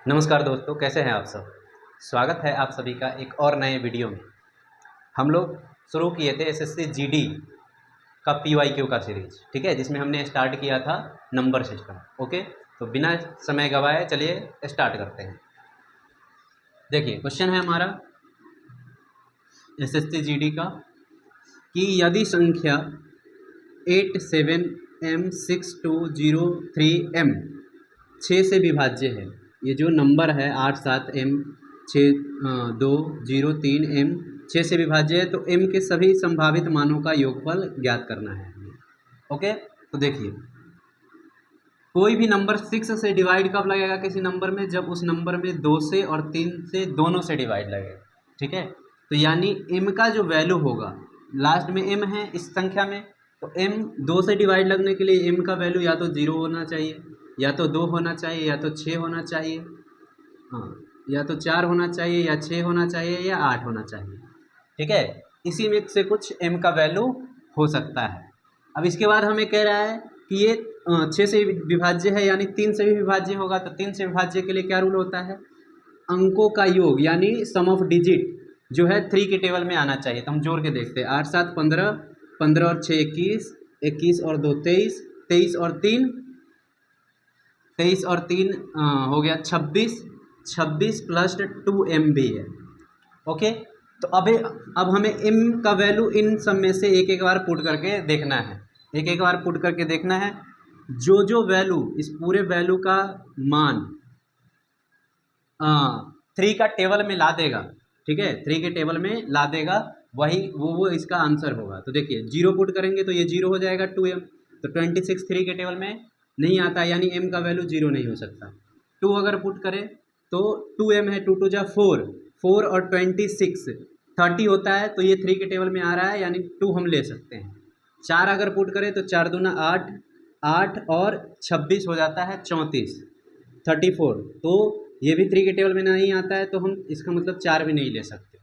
नमस्कार दोस्तों, कैसे हैं आप सब। स्वागत है आप सभी का एक और नए वीडियो में। हम लोग शुरू किए थे एसएससी जीडी का पीवाईक्यू का सीरीज, ठीक है, जिसमें हमने स्टार्ट किया था नंबर सिस्टम। ओके, तो बिना समय गवाए चलिए स्टार्ट करते हैं। देखिए, क्वेश्चन है हमारा एसएससी जीडी का कि यदि संख्या 87M6203M 6 से विभाज्य है। ये जो नंबर है 87M6203M 6 से विभाज्य है, तो M के सभी संभावित मानों का योगफल ज्ञात करना है। ओके, तो देखिए, कोई भी नंबर 6 से डिवाइड कब लगेगा किसी नंबर में, जब उस नंबर में 2 से और 3 से दोनों से डिवाइड लगेगा, ठीक है। तो यानी M का जो वैल्यू होगा, लास्ट में M है इस संख्या में, तो M 2 से डिवाइड लगने के लिए M का वैल्यू या तो 0 होना चाहिए, या तो 2 होना चाहिए, या तो 6 होना चाहिए, हाँ, या तो 4 होना चाहिए, या 6 होना चाहिए, या 8 होना चाहिए, ठीक है। इसी में से कुछ M का वैल्यू हो सकता है। अब इसके बाद हमें कह रहा है कि ये 6 से विभाज्य है, यानी 3 से भी विभाज्य होगा। तो 3 से विभाज्य के लिए क्या रूल होता है, अंकों का योग यानी सम ऑफ डिजिट जो है 3 के टेबल में आना चाहिए। तो हम जोड़ के देखते हैं, 8 7 15, 15 और 6 21, 21 और 2 23, 23 और 3 हो गया 26, 26 प्लस 2M भी है। ओके, तो अब हमें M का वैल्यू इन सब में से एक एक बार पुट करके देखना है, एक एक बार पुट करके देखना है। जो वैल्यू इस पूरे वैल्यू का मान 3 का टेबल में ला देगा, ठीक है, 3 के टेबल में ला देगा, वही वो इसका आंसर होगा। तो देखिए, 0 पुट करेंगे तो ये 0 हो जाएगा 2M। तो 26 3 के टेबल में नहीं आता, यानी M का वैल्यू 0 नहीं हो सकता। 2 अगर पुट करें तो 2M है, 2 2 जा 4, 4 और 26 30 होता है, तो ये 3 के टेबल में आ रहा है, यानी 2 हम ले सकते हैं। 4 अगर पुट करें तो 4 दूना 8, 8 और 26 हो जाता है 34, 34। तो ये भी 3 के टेबल में नहीं आता है, तो हम इसका मतलब 4 भी नहीं ले सकते।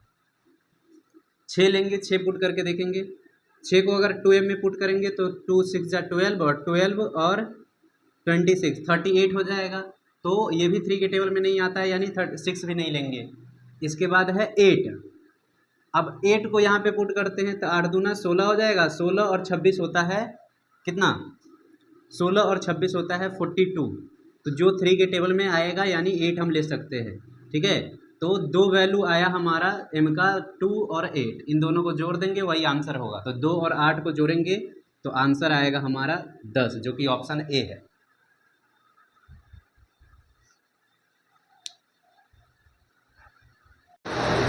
6 लेंगे, 6 पुट करके देखेंगे। 6 को अगर 2M में पुट करेंगे तो 2 6 जा 12 और 12 और 26 38 हो जाएगा। तो ये भी 3 के टेबल में नहीं आता है, यानी 6 भी नहीं लेंगे। इसके बाद है 8। अब 8 को यहाँ पे पुट करते हैं तो 8 दूना 16 हो जाएगा, 16 और 26 होता है कितना, 16 और 26 होता है 42। तो जो 3 के टेबल में आएगा यानी 8 हम ले सकते हैं, ठीक है। तो 2 वैल्यू आया हमारा M का, 2 और 8, इन दोनों को जोड़ देंगे वही आंसर होगा। तो 2 और 8 को जोड़ेंगे तो आंसर आएगा हमारा 10, जो कि ऑप्शन ए है।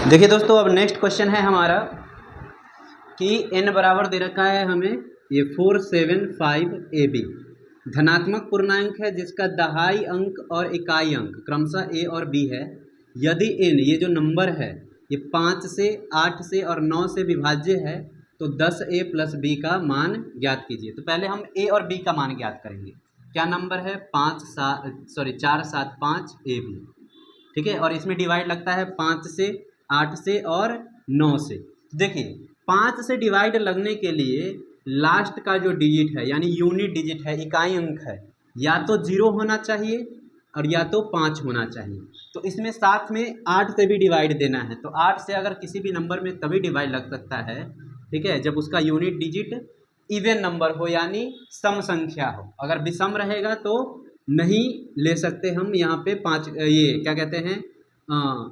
देखिए दोस्तों, अब नेक्स्ट क्वेश्चन है हमारा कि n बराबर दे रखा है हमें ये 475AB, धनात्मक पूर्णांक है जिसका दहाई अंक और इकाई अंक क्रमशः a और b है। यदि n, ये जो नंबर है, ये 5 से 8 से और 9 से विभाज्य है, तो 10a प्लस b का मान ज्ञात कीजिए। तो पहले हम a और b का मान ज्ञात करेंगे। क्या नंबर है, 475AB, ठीक है, और इसमें डिवाइड लगता है 5 से 8 से और 9 से। देखिए, 5 से डिवाइड लगने के लिए लास्ट का जो डिजिट है, यानी यूनिट डिजिट है, इकाई अंक है, या तो 0 होना चाहिए और या तो 5 होना चाहिए। तो इसमें साथ में 8 से भी डिवाइड देना है। तो 8 से अगर किसी भी नंबर में तभी डिवाइड लग सकता है, ठीक है, जब उसका यूनिट डिजिट इवन नंबर हो, यानी सम संख्या हो। अगर विषम रहेगा तो नहीं ले सकते हम यहाँ पे 5, ये क्या कहते हैं,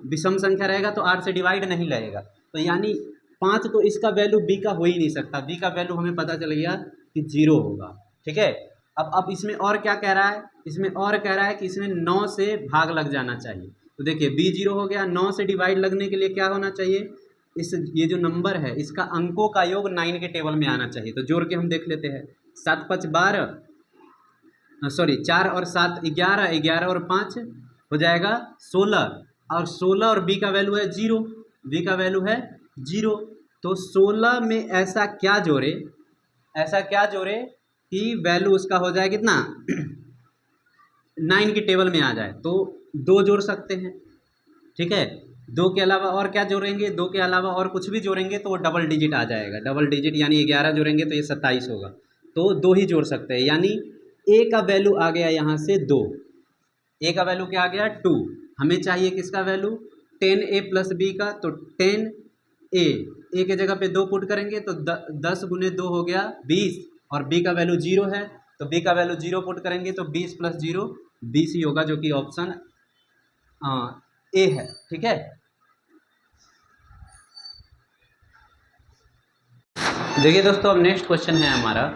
विषम संख्या रहेगा तो 8 से डिवाइड नहीं लगेगा। तो यानी 5, तो इसका वैल्यू b का हो ही नहीं सकता। b का वैल्यू हमें पता चल गया कि 0 होगा, ठीक है। अब इसमें और क्या कह रहा है, इसमें और कह रहा है कि इसमें 9 से भाग लग जाना चाहिए। तो देखिए, b 0 हो गया, 9 से डिवाइड लगने के लिए क्या होना चाहिए, ये जो नंबर है इसका अंकों का योग 9 के टेबल में आना चाहिए। तो जोड़ के हम देख लेते हैं, 7 5 12, सॉरी 4 और 7 11, 11 और 5 हो जाएगा 16, और 16 और b का वैल्यू है 0, b का वैल्यू है 0। तो 16 में ऐसा क्या जोड़े कि वैल्यू उसका हो जाए कितना 9 के टेबल में आ जाए। तो 2 जोड़ सकते हैं, ठीक है। 2 के अलावा और क्या जोड़ेंगे, 2 के अलावा और कुछ भी जोड़ेंगे तो वो डबल डिजिट आ जाएगा, डबल डिजिट, यानी 11 जोड़ेंगे तो ये 27 होगा। तो 2 ही जोड़ सकते हैं, यानी a का वैल्यू आ गया यहाँ से 2, a का वैल्यू क्या आ गया 2, हमें चाहिए किसका वैल्यू, 10a प्लस बी का, तो 10a, ए के जगह पे 2 पुट करेंगे तो 10 गुने 2 हो गया 20, और बी का वैल्यू 0 है तो बी का वैल्यू 0 पुट करेंगे तो 20 प्लस 0 20 ही होगा, जो कि ऑप्शन ए है। ठीक है, देखिए दोस्तों, अब नेक्स्ट क्वेश्चन है हमारा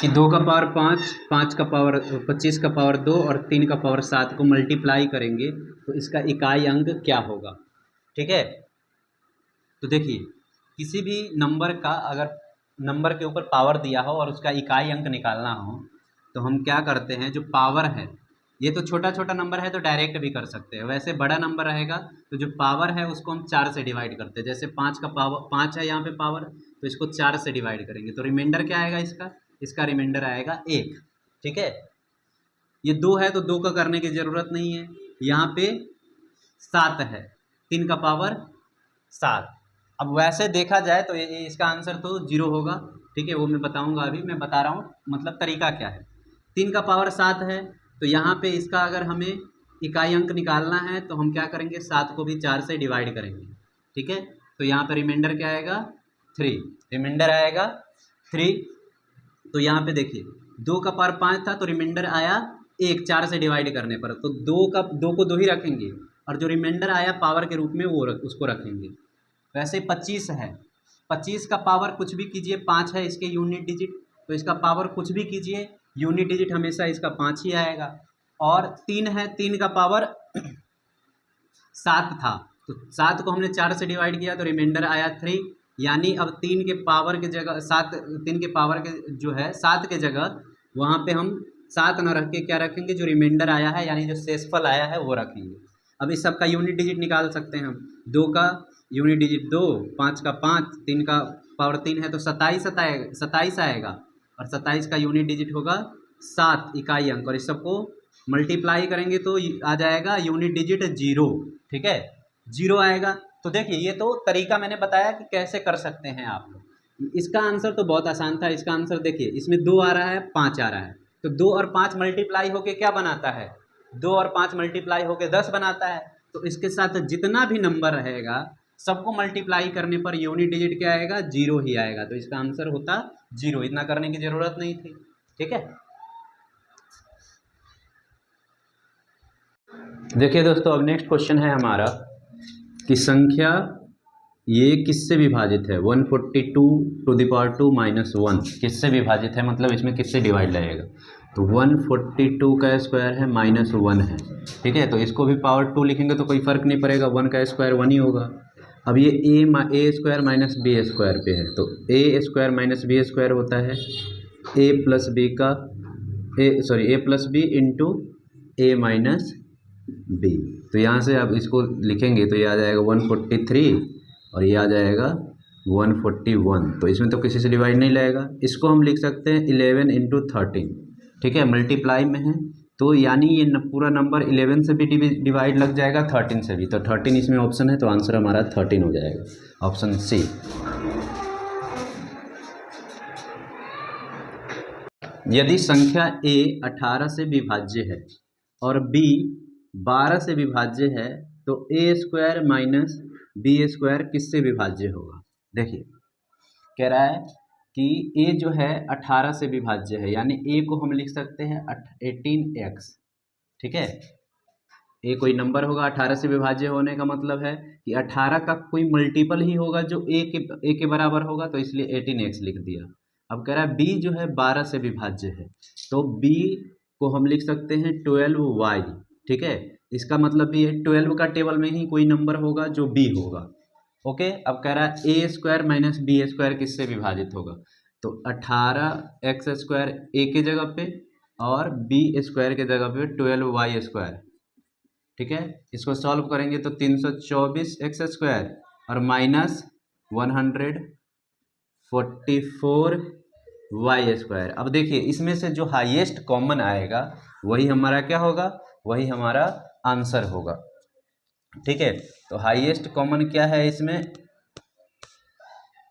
कि 2 का पावर 5, 5 का पावर 25 का पावर 2 और 3 का पावर 7 को मल्टीप्लाई करेंगे तो इसका इकाई अंक क्या होगा। ठीक है, तो देखिए किसी भी नंबर का अगर नंबर के ऊपर पावर दिया हो और उसका इकाई अंक निकालना हो तो हम क्या करते हैं, जो पावर है, ये तो छोटा छोटा नंबर है तो डायरेक्ट भी कर सकते हैं, वैसे बड़ा नंबर रहेगा तो जो पावर है उसको हम 4 से डिवाइड करते हैं। जैसे 5 का पावर 5 है यहाँ पे पावर, तो इसको 4 से डिवाइड करेंगे तो रिमाइंडर क्या आएगा इसका रिमाइंडर आएगा 1। ठीक है, ये 2 है तो 2 का करने की ज़रूरत नहीं है, यहाँ पे 7 है, 3 का पावर 7। अब वैसे देखा जाए तो ये इसका आंसर तो 0 होगा। ठीक है, वो मैं बताऊंगा, अभी मैं बता रहा हूँ मतलब तरीका क्या है। 3 का पावर 7 है तो यहाँ पे इसका अगर हमें इकाई अंक निकालना है तो हम क्या करेंगे, 7 को भी 4 से डिवाइड करेंगे। ठीक है, तो यहाँ पे रिमाइंडर क्या आएगा 3, रिमाइंडर आएगा 3। तो यहाँ पे देखिए 2 का पावर 5 था तो रिमाइंडर आया 1 4 से डिवाइड करने पर, तो 2 को 2 ही रखेंगे और जो रिमाइंडर आया पावर के रूप में वो उसको रखेंगे। वैसे 25 है, 25 का पावर कुछ भी कीजिए, 5 है इसके यूनिट डिजिट, तो इसका पावर कुछ भी कीजिए यूनिट डिजिट हमेशा इसका 5 ही आएगा। और 3 है, 3 का पावर 7 था तो 7 को हमने 4 से डिवाइड किया तो रिमाइंडर आया 3, यानी अब 3 के पावर के जगह 7, 3 के पावर के जो है 7 के जगह वहाँ पे हम 7 न रख के क्या रखेंगे, जो रिमाइंडर आया है यानी जो शेषफल आया है वो रखेंगे। अब इस सब का यूनिट डिजिट निकाल सकते हैं हम, 2 का यूनिट डिजिट 2, 5 का 5, 3 का पावर 3 है तो 27 आएगा और 27 का यूनिट डिजिट होगा 7 इकाई अंक, और इस सबको मल्टीप्लाई करेंगे तो आ जाएगा यूनिट डिजिट 0। ठीक है, 0 आएगा। तो देखिए ये तो तरीका मैंने बताया कि कैसे कर सकते हैं आप लोग। इसका आंसर तो बहुत आसान था, इसका आंसर देखिए इसमें 2 आ रहा है 5 आ रहा है, तो 2 और 5 मल्टीप्लाई होके क्या बनाता है, 2 और 5 मल्टीप्लाई होके 10 बनाता है। तो इसके साथ जितना भी नंबर रहेगा सबको मल्टीप्लाई करने पर यूनिट डिजिट क्या आएगा, 0 ही आएगा, तो इसका आंसर होता 0, इतना करने की ज़रूरत नहीं थी। ठीक है, देखिए दोस्तों, अब नेक्स्ट क्वेश्चन है हमारा कि संख्या ये किससे विभाजित है, 142 टू द पावर 2 माइनस 1 किससे विभाजित है, मतलब इसमें किससे डिवाइड लगेगा। तो 142 का स्क्वायर है माइनस 1 है। ठीक है, तो इसको भी पावर 2 लिखेंगे तो कोई फ़र्क नहीं पड़ेगा, 1 का स्क्वायर 1 ही होगा। अब ये ए स्क्वायर माइनस बी स्क्वायर पे है तो ए स्क्वायर माइनस बी स्क्वायर होता है ए प्लस बी का ए प्लस बी इंटू ए माइनस बी। तो यहाँ से आप इसको लिखेंगे तो ये आ जाएगा 143 और ये आ जाएगा 141, तो इसमें तो किसी से डिवाइड नहीं लगेगा। इसको हम लिख सकते हैं 11 इंटू 13। ठीक है, मल्टीप्लाई में है तो यानी ये पूरा नंबर 11 से भी डिवाइड लग जाएगा, 13 से भी, तो 13 इसमें ऑप्शन है तो आंसर हमारा 13 हो जाएगा, ऑप्शन सी। यदि संख्या a 18 से विभाज्य है और b 12 से विभाज्य है तो a square minus b square किससे विभाज्य होगा। देखिए कह रहा है कि a जो है 18 से विभाज्य है, यानी a को हम लिख सकते हैं 18x। ठीक है, a कोई नंबर होगा, 18 से विभाज्य होने का मतलब है कि 18 का कोई मल्टीपल ही होगा जो a के बराबर होगा, तो इसलिए 18x लिख दिया। अब कह रहा है b जो है 12 से विभाज्य है तो b को हम लिख सकते हैं 12y। ठीक है, इसका मतलब भी है 12 का टेबल में ही कोई नंबर होगा जो b होगा। ओके, अब कह रहा है ए स्क्वायर माइनस बी स्क्वायर किससे विभाजित होगा, तो 18x स्क्वायर ए के जगह पे और बी स्क्वायर के जगह पे 12y स्क्वायर। ठीक है, इसको सॉल्व करेंगे तो 324x स्क्वायर और माइनस 144y स्क्वायर। अब देखिए इसमें से जो हाईएस्ट कॉमन आएगा वही हमारा क्या होगा, वही हमारा आंसर होगा। ठीक है, तो हाईएस्ट कॉमन क्या है इसमें,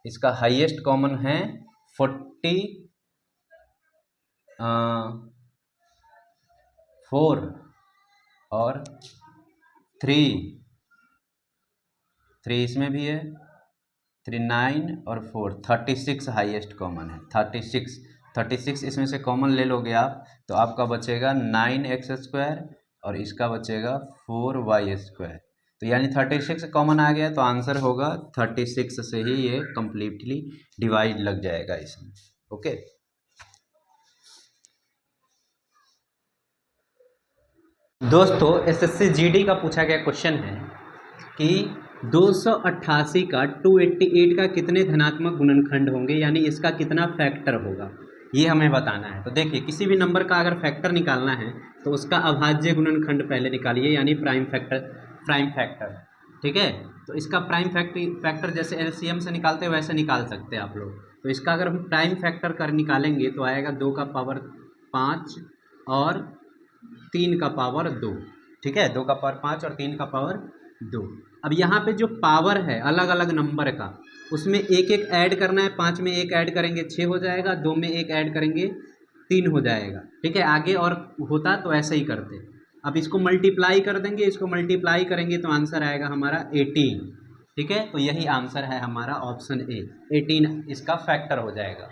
इसका हाईएस्ट कॉमन है 44 और 3 3 इसमें भी है, 3 9 और 4 36 हाईएस्ट कॉमन है। 36 इसमें से कॉमन ले लोगे आप तो आपका बचेगा 9x² और इसका बचेगा 4y²। तो यानी 36 कॉमन आ गया तो आंसर होगा 36 से ही ये कम्प्लीटली डिवाइड लग जाएगा इसमें। ओके, दोस्तों एसएससी जीडी का पूछा गया क्वेश्चन है कि 288 का 288 का कितने धनात्मक गुणनखंड होंगे, यानी इसका कितना फैक्टर होगा, ये हमें बताना है। तो देखिए किसी भी नंबर का अगर फैक्टर निकालना है तो उसका अभाज्य गुणनखंड पहले निकालिए, यानी प्राइम फैक्टर। ठीक है, तो इसका प्राइम फैक्टर जैसे एलसीएम से निकालते हैं वैसे निकाल सकते हैं आप लोग। तो इसका अगर हम प्राइम फैक्टर कर निकालेंगे तो आएगा 2 का पावर 5 और 3 का पावर 2। ठीक है, 2 का पावर 5 और 3 का पावर 2। अब यहाँ पे जो पावर है अलग अलग नंबर का, उसमें एक एक ऐड करना है। 5 में एक ऐड करेंगे 6 हो जाएगा, 2 में एक ऐड करेंगे 3 हो जाएगा। ठीक है, आगे और होता तो ऐसे ही करते। अब इसको मल्टीप्लाई कर देंगे, इसको मल्टीप्लाई करेंगे तो आंसर आएगा हमारा 18। ठीक है, तो यही आंसर है हमारा ऑप्शन ए, 18 इसका फैक्टर हो जाएगा।